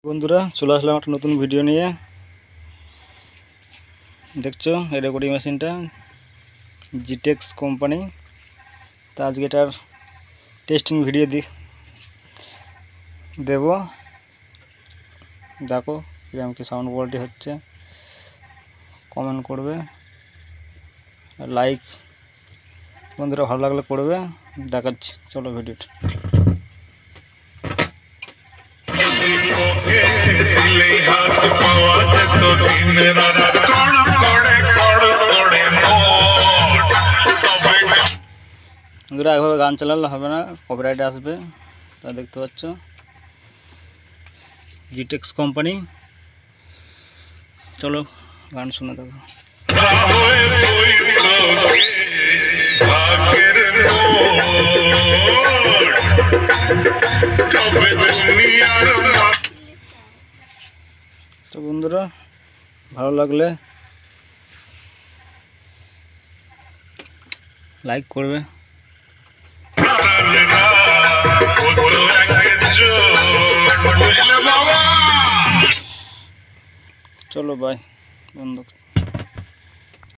বন্ধুরা চলে আসলাম একটা নতুন ভিডিও নিয়ে। দেখছো এই রেকর্ডিং মেশিনটা জিটেক্স কোম্পানি। তা আজকে এটার টেস্টিং ভিডিও দেব। দেখো কিরকম কি সাউন্ড কোয়ালিটি হচ্ছে, কমেন্ট করবে, লাইক বন্ধুরা ভালো লাগলে করবে। দেখাচ্ছি, চলো ভিডিওটা। বন্ধুরা একভাবে গান চালালে হবে না, কপিরাইট আসবে, তা দেখতে পাচ্ছ জিটেক্স কোম্পানি। চলো গান শুনে দেখো। তো বন্ধুরা ভালো লাগলে লাইক করবে। চলো বাই বন্ধু।